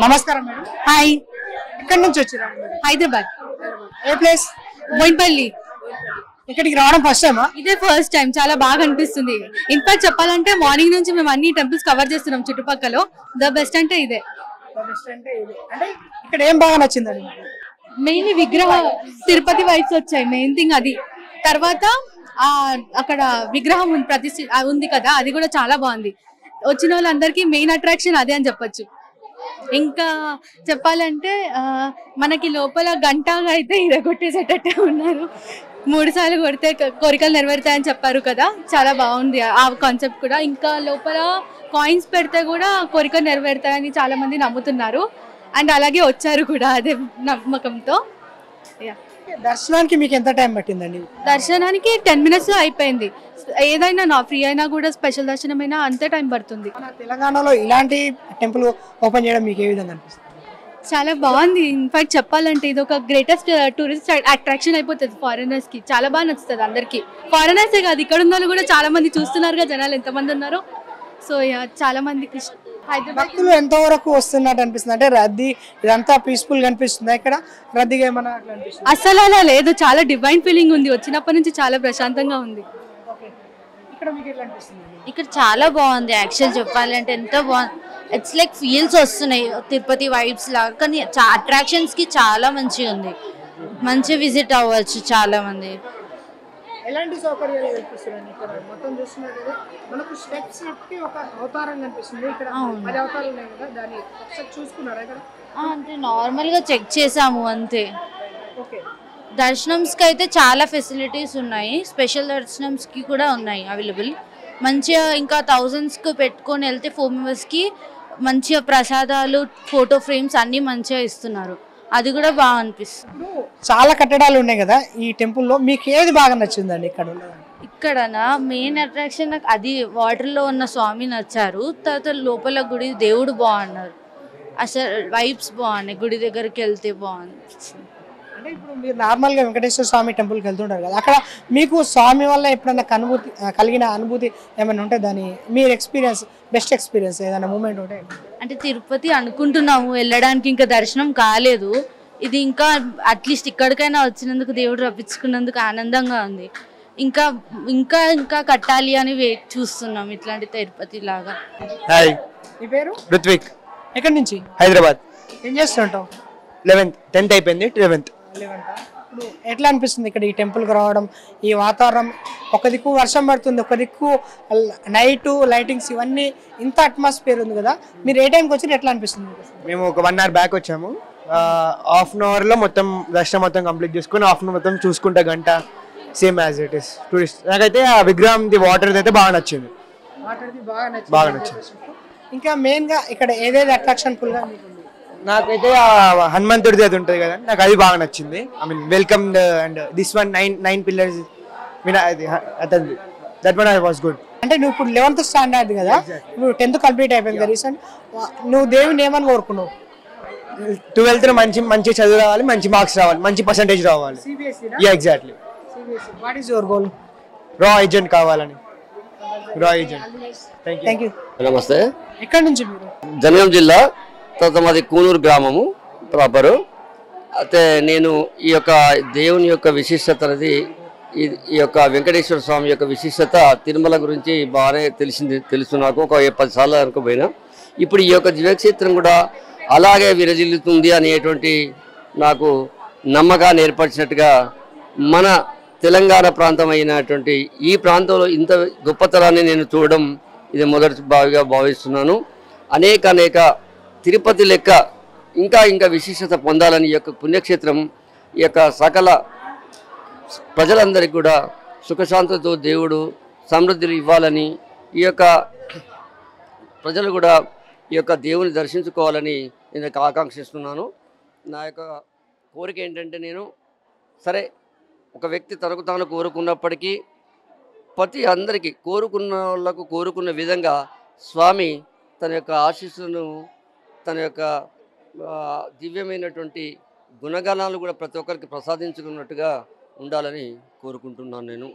నమస్కారం madam. Hi, ఎక్కడి నుంచి వచ్చారు? హైదరాబాద్ ఏ ప్లేస్? బోయిన్పల్లి. ఇక్కడికి రావడం ఫస్ట్ టైమా? ఇదే ఫస్ట్ టైం, చాలా బాగా అనిపిస్తుంది. ఇన్ఫాక్ట్ చెప్పాలంటే మార్నింగ్ నుంచి మేము అన్ని టెంపుల్స్ కవర్ చేస్తున్నాం చుట్టుపక్కల. ద బెస్ట్ అంటే ఇదే. అంటే ఇక్కడ ఏం బాగా నచ్చిందండి? మెయిన్ విగ్రహ తిరుపతి వైబ్స్ వచ్చాయి, మెయిన్ థింగ్ అది. తర్వాత అక్కడ విగ్రహం ఉంది కదా, అది కూడా చాలా బాగుంది. వచ్చిన వాళ్ళందరికీ మెయిన్ అట్రాక్షన్ అదే అని చెప్పొచ్చు. ఇంకా చెప్పాలంటే మనకి లోపల గంటగా అయితే ఇరగొట్టేసేటట్టే ఉన్నారు. 3 సార్లు కొడితే కోరికలు నెరవేరుతాయని చెప్పారు కదా, చాలా బాగుంది ఆ కాన్సెప్ట్ కూడా. ఇంకా లోపల కాయిన్స్ పెడితే కూడా కోరికలు నెరవేరుతాయని చాలా మంది నమ్ముతున్నారు. అండ్ అలాగే వచ్చారు కూడా అదే నమ్మకంతో. దర్శనానికి మీకు ఎంత టైం పట్టిందండి? దర్శనానికి 10 minutes లో అయిపోయింది. ఏదైనా ఫ్రీ అయినా కూడా స్పెషల్ దర్శనం అయినా అంతే టైం పడుతుంది. తెలంగాణలో ఇలాంటి టెంపుల్ ఓపెన్ చేయడం మీకు ఏ విధంగా అనిపిస్తుంది? చాలా బాగుంది. ఇన్ఫాక్ట్ చెప్పాలంటే ఇది ఒక గ్రేటెస్ట్ టూరిస్ట్ అట్రాక్షన్ అయిపోతుంది ఫారినర్స్ కి. చాలా బాగా నచ్చుతుంది అందరికి. ఫారినర్సే కాదు, ఇక్కడ ఉన్న వాళ్ళు కూడా చాలా మంది చూస్తున్నారుగా, జనాలు ఎంతమంది ఉన్నారు. సో చాలా మందికి భక్తులు ఎంతవరకు వస్తున్నట్టు అనిపిస్తుంది? అంటే రద్దీ ఇదంతా పీస్ఫుల్ గా అనిపిస్తుంది, ఇక్కడ రద్దీగా ఏమన్నా అనిపిస్తుంది? అసలు అలా లేదు, చాలా డివైన్ ఫీలింగ్ ఉంది. వచ్చినప్పటి నుంచి చాలా ప్రశాంతంగా ఉంది. ఇక్కడ మీకు ఎట్లా అనిపిస్తుంది? ఇక్కడ చాలా బాగుంది. యాక్చువల్ చెప్పాలంటే ఎంతో బాగుంది. ఇట్స్ లైక్ ఫీల్స్ వస్తున్నాయి తిరుపతి వైబ్స్ లాగా. కానీ అట్రాక్షన్స్ కి చాలా మంచిగా ఉంది. మంచి విజిట్ అవ్వచ్చు చాలా మంది. ఎలాంటి సౌకర్యాలు కల్పిస్తున్నాయి ఇక్కడ? మొత్తం చూస్తున్నట్టు మనకు స్టెప్స్ కి ఒక అవతారం కనిపిస్తుంది. ఇక్కడ 10 అవతారాలు ఉన్నాయి కదా, దాన్ని ఒకసారి చూసుకున్నారా ఇక్కడ? అంటే నార్మల్ గా చెక్ చేసాము అంతే. ఓకే. దర్శనంస్కి అయితే చాలా ఫెసిలిటీస్ ఉన్నాయి. స్పెషల్ దర్శనంస్కి కూడా ఉన్నాయి అవైలబుల్. మంచిగా ఇంకా థౌజండ్స్కి పెట్టుకొని వెళ్తే 4 మెంబర్స్కి మంచిగా ప్రసాదాలు, ఫోటో ఫ్రేమ్స్ అన్నీ మంచిగా ఇస్తున్నారు. అది కూడా బాగా అనిపిస్తుంది. చాలా కట్టడాలు ఉన్నాయి కదా ఈ టెంపుల్లో, మీకు ఏది బాగా నచ్చిందండి ఇక్కడ? ఇక్కడనా మెయిన్ అట్రాక్షన్ నాకు అది వాటర్లో ఉన్న స్వామి నచ్చారు. తర్వాత లోపల గుడి దేవుడు బాగున్నారు. అసలు వైబ్స్ బాగున్నాయి. గుడి దగ్గరికి వెళ్తే బాగుంది. అంటే ఇప్పుడు మీరు నార్మల్గా వెంకటేశ్వర స్వామి టెంపుల్కి వెళ్తుంటారు కదా, అక్కడ మీకు స్వామి వల్ల ఎప్పుడైనా కలిగిన అనుభూతి ఏమైనా ఉంటే దాని మీరు ఎక్స్పీరియన్స్, బెస్ట్ ఎక్స్పీరియన్స్ ఏదైనా మూమెంట్ ఉంటే? అంటే తిరుపతి అనుకుంటున్నాము వెళ్ళడానికి, ఇంకా దర్శనం కాలేదు. ఇది ఇంకా అట్లీస్ట్ ఇక్కడికైనా వచ్చినందుకు, దేవుడు రప్పించుకున్నందుకు ఆనందంగా ఉంది. ఇంకా ఇంకా ఇంకా కట్టాలి అని చూస్తున్నాం ఇట్లాంటి తిరుపతి లాగా. హాయ్, మీ పేరు? రుత్విక్. ఎక్కడి నుంచి? హైదరాబాద్. ఏం చేస్తుంటావు? 11th 10th అయిపోయింది, 11th. ఇప్పుడు ఎట్లా అనిపిస్తుంది ఇక్కడ ఈ టెంపుల్కి రావడం? ఈ వాతావరణం, ఒక దిక్కు వర్షం పడుతుంది, ఒక దిక్కు నైట్ లైటింగ్స్, ఇవన్నీ ఇంత అట్మాస్ఫియర్ ఉంది కదా, మీరు ఏ టైంకి వచ్చి ఎట్లా అనిపిస్తుంది? మేము ఒక 1 hour బ్యాక్ వచ్చాము. హాఫ్ అన్ అవర్లో మొత్తం దర్శనం మొత్తం కంప్లీట్ చేసుకుని హాఫ్ అన్ అవర్ మొత్తం చూసుకుంటా గంట, same as it is tourist. నాకైతే ఆ విగ్రహం వాటర్ అయితే బాగా నచ్చింది. బాగా నచ్చింది. ఇంకా మెయిన్గా ఇక్కడ ఏదేది అట్రాక్షన్ ఫుల్గా మీకు? నాకైతే హనుమంతుడిది అది ఉంటుంది కదా, నాకు అది బాగా నచ్చింది. I mean welcome and this one 9 pillars that one was good. అంటే నువ్వు ఇప్పుడు 11th స్టాండర్డ్ కదా, నువ్వు 10th కంప్లీట్ అయిపోయింది రీసెంట్. నువ్వు దేవుని ఏమని కోరుకున్నావు? 12th మంచి చదువు రావాలి, మంచి మార్క్స్ రావాలి, మంచి పర్సంటేజ్ రావాలి. Exactly. What is your goal? రా ఏజెంట్ కావాలని. రా ఏజెంట్. Thank you. నమస్తే. ఎక్కడి నుంచి మీరు? జనగాం జిల్లా, తర్వాత మాది కూనూరు గ్రామము ప్రాపరు. అయితే నేను ఈ యొక్క దేవుని యొక్క విశిష్టత అనేది, ఈ యొక్క వెంకటేశ్వర స్వామి యొక్క విశిష్టత తిరుమల గురించి బాగానే తెలుసు నాకు. ఒక 10 సార్లు అనుకోపోయినా. ఇప్పుడు ఈ యొక్క దివ్యక్షేత్రం కూడా అలాగే విరజిల్లుతుంది అనేటువంటి నాకు నమ్మకాన్ని ఏర్పరిచినట్టుగా, మన తెలంగాణ ప్రాంతం అయినటువంటి ఈ ప్రాంతంలో ఇంత గొప్పతనాన్ని నేను చూడడం ఇది మొదటి భావిస్తున్నాను. అనేక తిరుపతి లెక్క ఇంకా ఇంకా విశిష్టత పొందాలని ఈ యొక్క పుణ్యక్షేత్రం, ఈ యొక్క సకల ప్రజలందరికీ కూడా సుఖశాంతితో దేవుడు సమృద్ధిని ఇవ్వాలని, ఈ యొక్క ప్రజలు కూడా ఈ యొక్క దేవుని దర్శించుకోవాలని నేను ఆకాంక్షిస్తున్నాను. నా యొక్క కోరిక ఏంటంటే, నేను సరే ఒక వ్యక్తి తనకు తాను కోరుకున్నప్పటికీ ప్రతి అందరికీ కోరుకున్న వాళ్ళకు కోరుకున్న విధంగా స్వామి తన యొక్క ఆశీస్సులను, తన యొక్క దివ్యమైనటువంటి గుణగణాలు కూడా ప్రతి ఒక్కరికి ప్రసాదించుకున్నట్టుగా ఉండాలని కోరుకుంటున్నాను నేను.